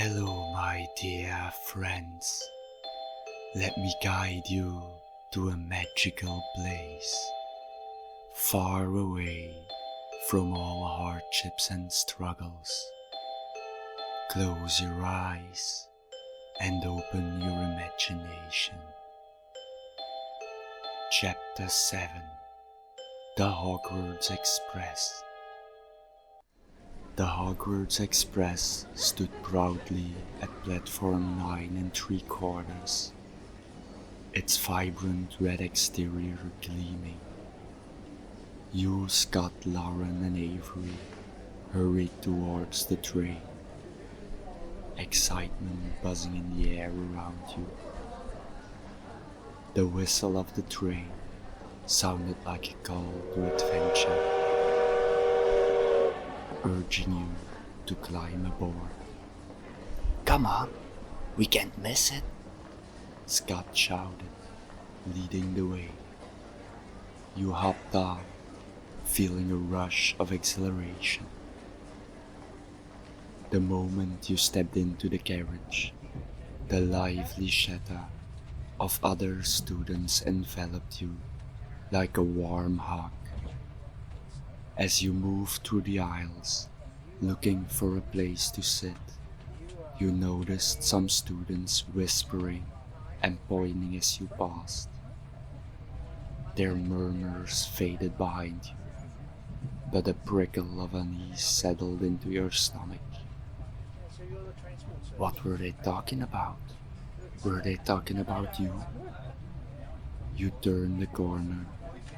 Hello, my dear friends. Let me guide you to a magical place, far away from all hardships and struggles. Close your eyes and open your imagination. Chapter 7: The Hogwarts Express. The Hogwarts Express stood proudly at platform 9 3/4, its vibrant red exterior gleaming. You, Scott, Lauren, and Avery hurried towards the train, excitement buzzing in the air around you. The whistle of the train sounded like a call to adventure, urging you to climb aboard. Come on, we can't miss it, Scott shouted, leading the way. You hopped on, feeling a rush of exhilaration. The moment you stepped into the carriage, the lively chatter of other students enveloped you like a warm hug. As you moved through the aisles, looking for a place to sit, you noticed some students whispering and pointing as you passed. Their murmurs faded behind you, but a prickle of unease settled into your stomach. What were they talking about? Were they talking about you? You turned the corner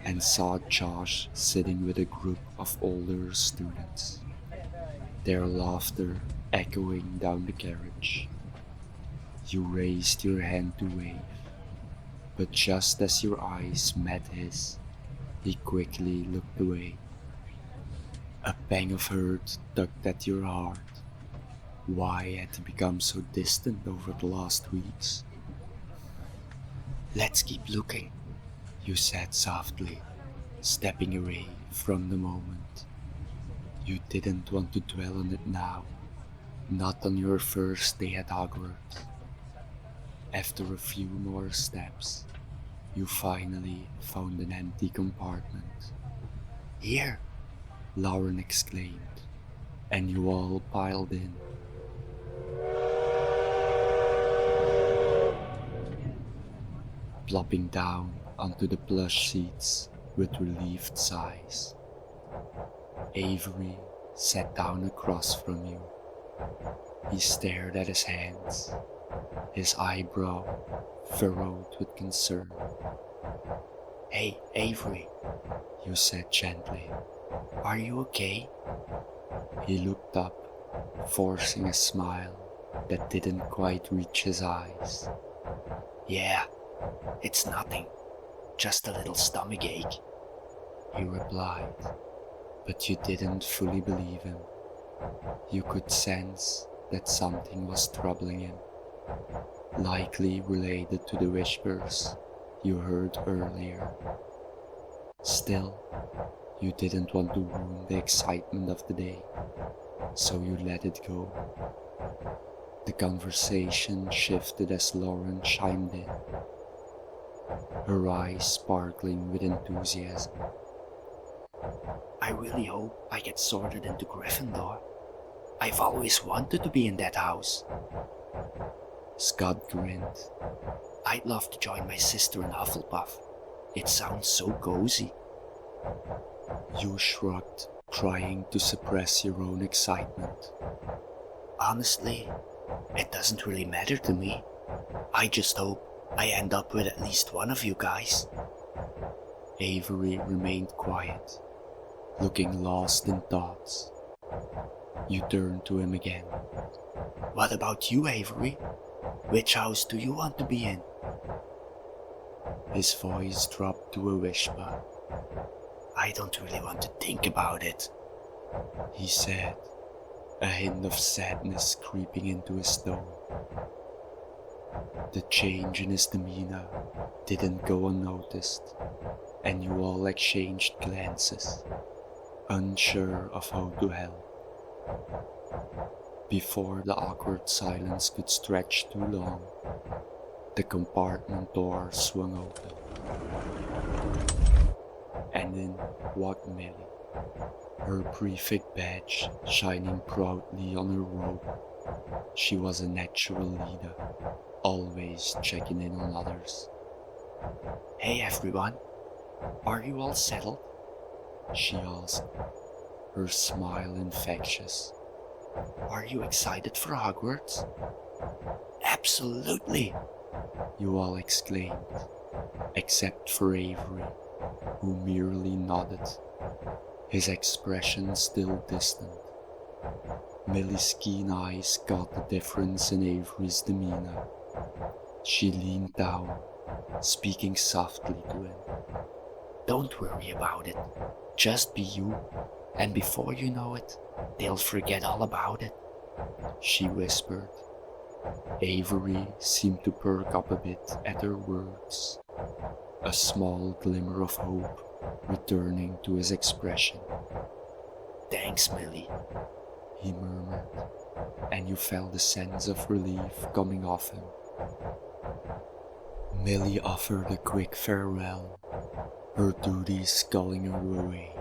and saw Josh sitting with a group of older students, their laughter echoing down the carriage. You raised your hand to wave, but just as your eyes met his, he quickly looked away. A pang of hurt tugged at your heart. Why had he become so distant over the last weeks? "Let's keep looking," you said softly, stepping away from the moment. You didn't want to dwell on it now, not on your first day at Hogwarts. After a few more steps, you finally found an empty compartment. "Here!" Lauren exclaimed, and you all piled in. Plopping down onto the plush seats with relieved sighs. Avery sat down across from you. He stared at his hands, his eyebrow furrowed with concern. "Hey, Avery," you said gently. "Are you okay?" He looked up, forcing a smile that didn't quite reach his eyes. "Yeah, it's nothing, just a little stomach ache," he replied, but you didn't fully believe him. You could sense that something was troubling him, likely related to the whispers you heard earlier. Still, you didn't want to ruin the excitement of the day, so you let it go. The conversation shifted as Lauren chimed in, her eyes sparkling with enthusiasm. "I really hope I get sorted into Gryffindor. I've always wanted to be in that house." Scott grinned. "I'd love to join my sister in Hufflepuff. It sounds so cozy." You shrugged, trying to suppress your own excitement. "Honestly, it doesn't really matter to me. I just hope I end up with at least one of you guys." Avery remained quiet, looking lost in thoughts. You turned to him again. "What about you, Avery? Which house do you want to be in?" His voice dropped to a whisper. "I don't really want to think about it," he said, a hint of sadness creeping into his tone. The change in his demeanor didn't go unnoticed, and you all exchanged glances, unsure of how to help. Before the awkward silence could stretch too long, the compartment door swung open. And in walked Millie, her prefect badge shining proudly on her robe. She was a natural leader, always checking in on others. Hey everyone, are you all settled? She asked, her smile infectious. Are you excited for Hogwarts? Absolutely, you all exclaimed, except for Avery, who merely nodded, his expression still distant. Millie's keen eyes caught the difference in Avery's demeanor. She leaned down, speaking softly to him. Don't worry about it. Just be you, and before you know it, they'll forget all about it, she whispered. Avery seemed to perk up a bit at her words, a small glimmer of hope returning to his expression. Thanks, Millie, he murmured, and you felt a sense of relief coming off him. Millie offered a quick farewell, her duties calling her away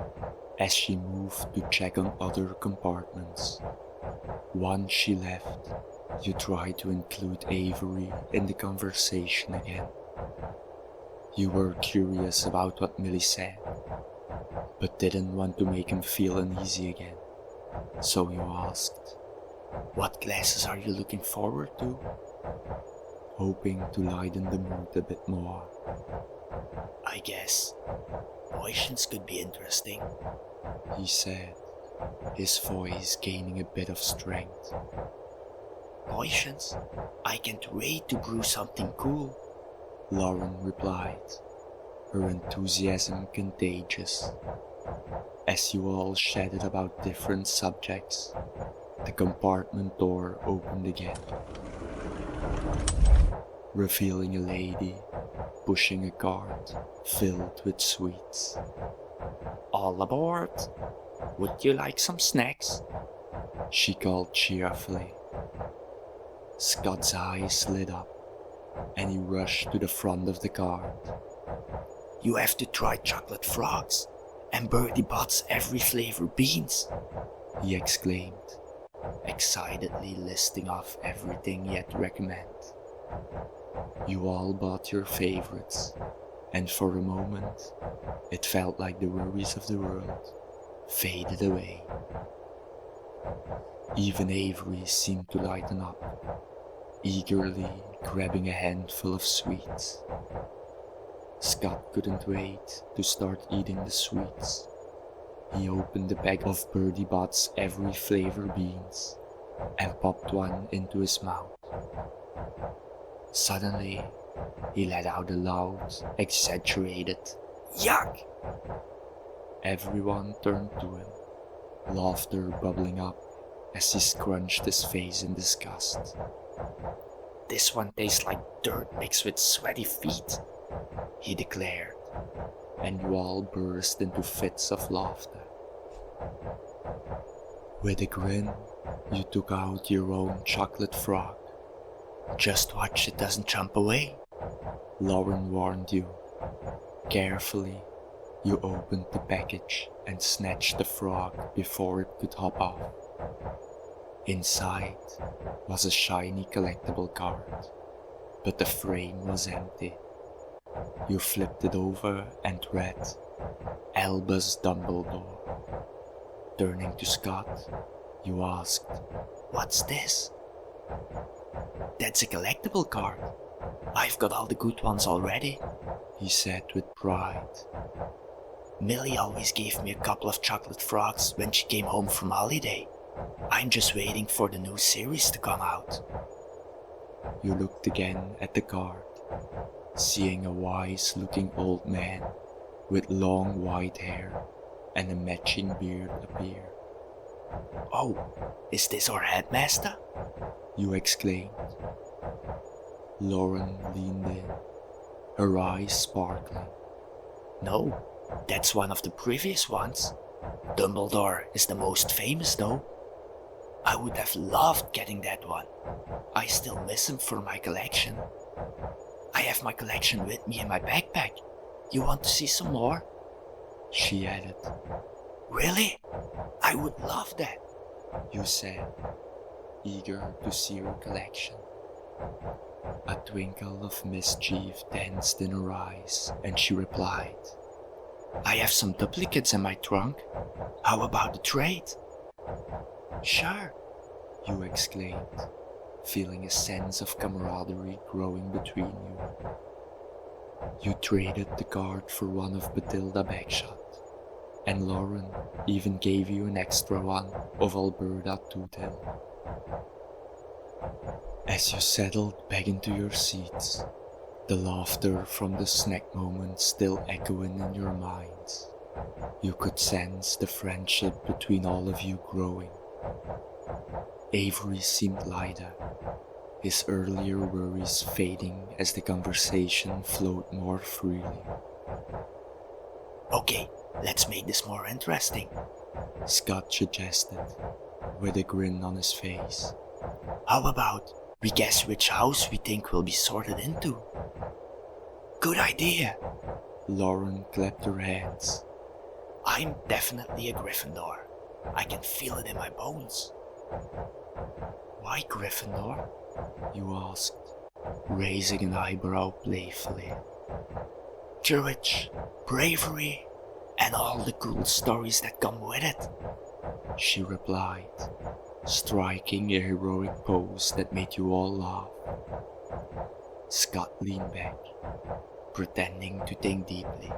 as she moved to check on other compartments. Once she left, you tried to include Avery in the conversation again. You were curious about what Millie said, but didn't want to make him feel uneasy again. So you asked, "What classes are you looking forward to?" hoping to lighten the mood a bit more. "I guess potions could be interesting," he said, his voice gaining a bit of strength. "Potions? I can't wait to brew something cool," Lauren replied, her enthusiasm contagious. As you all chatted about different subjects, the compartment door opened again, revealing a lady pushing a cart filled with sweets. "All aboard! Would you like some snacks?" she called cheerfully. Scott's eyes lit up, and he rushed to the front of the cart. "You have to try chocolate frogs and Birdie Bot's every flavor beans," he exclaimed, excitedly listing off everything he had to recommend. You all bought your favorites, and for a moment, it felt like the worries of the world faded away. Even Avery seemed to lighten up, eagerly grabbing a handful of sweets. Scott couldn't wait to start eating the sweets. He opened the bag of Birdie Bot's every flavor beans and popped one into his mouth. Suddenly, he let out a loud, exaggerated "Yuck!" Everyone turned to him, laughter bubbling up as he scrunched his face in disgust. "This one tastes like dirt mixed with sweaty feet," he declared, and you all burst into fits of laughter. With a grin, you took out your own chocolate frog. "Just watch it doesn't jump away," Lauren warned you. Carefully, you opened the package and snatched the frog before it could hop off. Inside was a shiny collectible card, but the frame was empty. You flipped it over and read, "Albus Dumbledore." Turning to Scott, you asked, "What's this?" "That's a collectible card. I've got all the good ones already," he said with pride. "Millie always gave me a couple of chocolate frogs when she came home from holiday. I'm just waiting for the new series to come out." You looked again at the card, seeing a wise-looking old man with long white hair and a matching beard appear. "Oh, is this our headmaster?" you exclaimed. Lauren leaned in, her eyes sparkling. "No, that's one of the previous ones. Dumbledore is the most famous though." I would have loved getting that one. I still miss him for my collection. I have my collection with me in my backpack. You want to see some more? She added. Really? I would love that. You said, eager to see her collection. A twinkle of mischief danced in her eyes, and she replied, I have some duplicates in my trunk. How about the trade? Sure, you exclaimed, feeling a sense of camaraderie growing between you. You traded the card for one of Batilda Bagshot, and Lauren even gave you an extra one of Alberta Toothhill. As you settled back into your seats, the laughter from the snack moment still echoing in your minds, you could sense the friendship between all of you growing. Avery seemed lighter, his earlier worries fading as the conversation flowed more freely. Okay, let's make this more interesting, Scott suggested, with a grin on his face. How about we guess which house we think we'll be sorted into? Good idea. Lauren clapped her hands. I'm definitely a Gryffindor. I can feel it in my bones. Why Gryffindor? You asked, raising an eyebrow playfully. Courage, bravery, and all the cool stories that come with it, she replied, striking a heroic pose that made you all laugh. Scott leaned back, pretending to think deeply.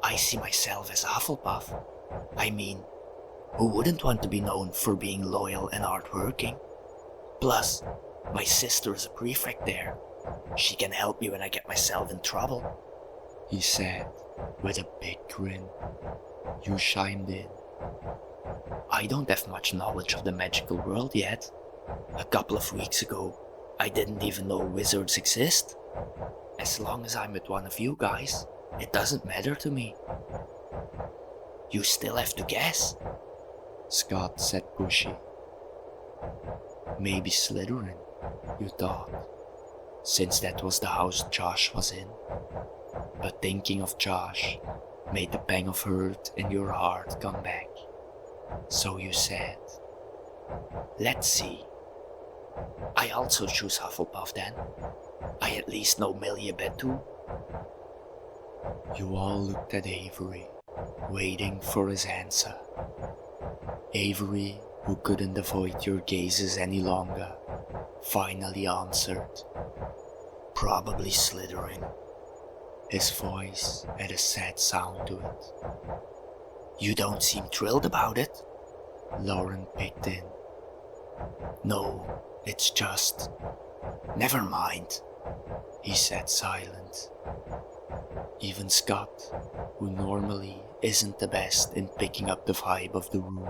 I see myself as Hufflepuff. I mean, who wouldn't want to be known for being loyal and hardworking? Plus, my sister is a prefect there. She can help me when I get myself in trouble, he said with a big grin. You chimed in. I don't have much knowledge of the magical world yet. A couple of weeks ago, I didn't even know wizards exist. As long as I'm with one of you guys, it doesn't matter to me. You still have to guess, Scott said pushy. Maybe Slytherin, you thought, since that was the house Josh was in. But thinking of Josh made the pang of hurt in your heart come back. So you said, let's see. I also choose Hufflepuff then. I at least know Millie a bit too. You all looked at Avery, waiting for his answer. Avery, who couldn't avoid your gazes any longer, finally answered. Probably Slytherin. His voice had a sad sound to it. You don't seem thrilled about it, Lauren picked in. No, it's just... Never mind, he said silent. Even Scott, who normally isn't the best in picking up the vibe of the room,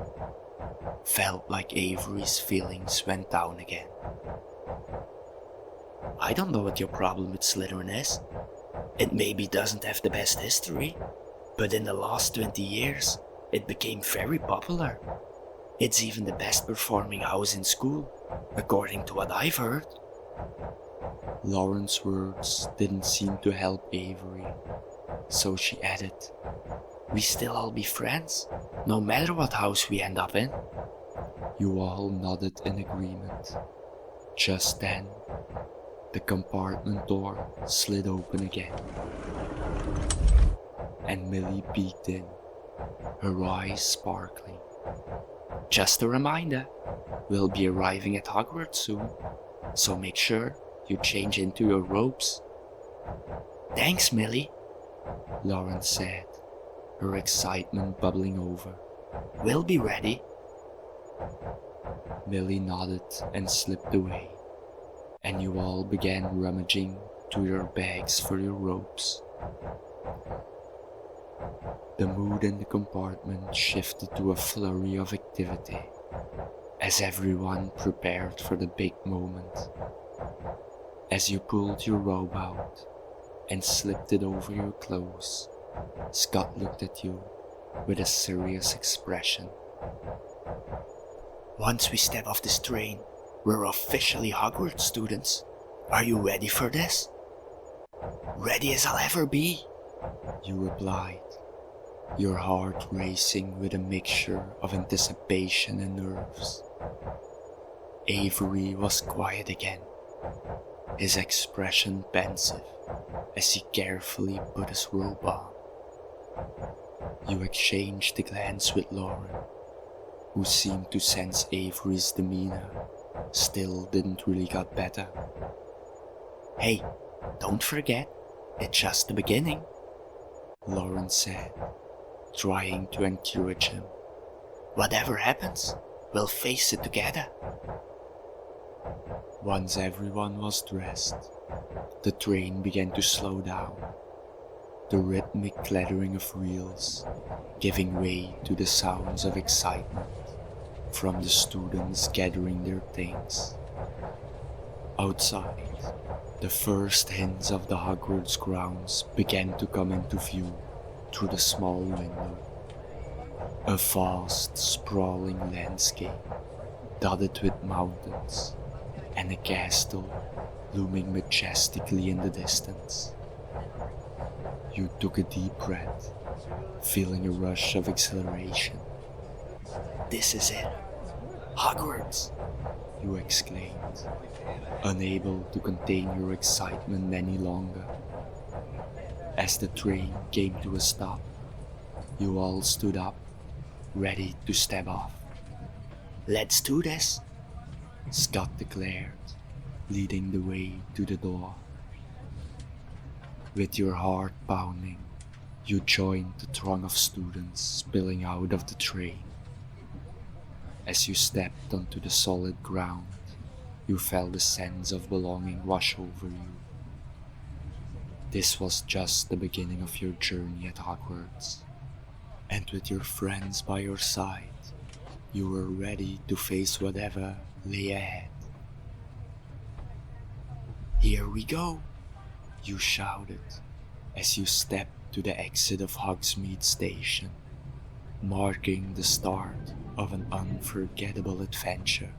felt like Avery's feelings went down again. I don't know what your problem with Slytherin is. It maybe doesn't have the best history, but in the last 20 years, it became very popular. It's even the best performing house in school, according to what I've heard. Lauren's words didn't seem to help Avery, so she added, We still all be friends, no matter what house we end up in. You all nodded in agreement. Just then, the compartment door slid open again, and Millie peeked in, her eyes sparkling. Just a reminder, we'll be arriving at Hogwarts soon, so make sure you change into your robes. Thanks, Millie, Lauren said, her excitement bubbling over. We'll be ready. Millie nodded and slipped away, and you all began rummaging through your bags for your robes. The mood in the compartment shifted to a flurry of activity as everyone prepared for the big moment. As you pulled your robe out and slipped it over your clothes, Scott looked at you with a serious expression. Once we step off this train, we're officially Hogwarts students. Are you ready for this? Ready as I'll ever be, you replied, your heart racing with a mixture of anticipation and nerves. Avery was quiet again, his expression pensive as he carefully put his robe on. You exchanged a glance with Lauren, who seemed to sense Avery's demeanor still didn't really get better. Hey, don't forget, it's just the beginning, Lauren said, trying to encourage him. Whatever happens, we'll face it together. Once everyone was dressed, the train began to slow down, the rhythmic clattering of wheels giving way to the sounds of excitement from the students gathering their things. Outside, the first hints of the Hogwarts grounds began to come into view through the small window. A vast, sprawling landscape dotted with mountains and a castle looming majestically in the distance. You took a deep breath, feeling a rush of exhilaration. This is it. Hogwarts! You exclaimed, unable to contain your excitement any longer. As the train came to a stop, you all stood up, ready to step off. Let's do this, Scott declared, leading the way to the door. With your heart pounding, you joined the throng of students spilling out of the train. As you stepped onto the solid ground, you felt a sense of belonging wash over you. This was just the beginning of your journey at Hogwarts, and with your friends by your side, you were ready to face whatever lay ahead. Here we go, you shouted as you stepped to the exit of Hogsmeade Station, marking the start of an unforgettable adventure.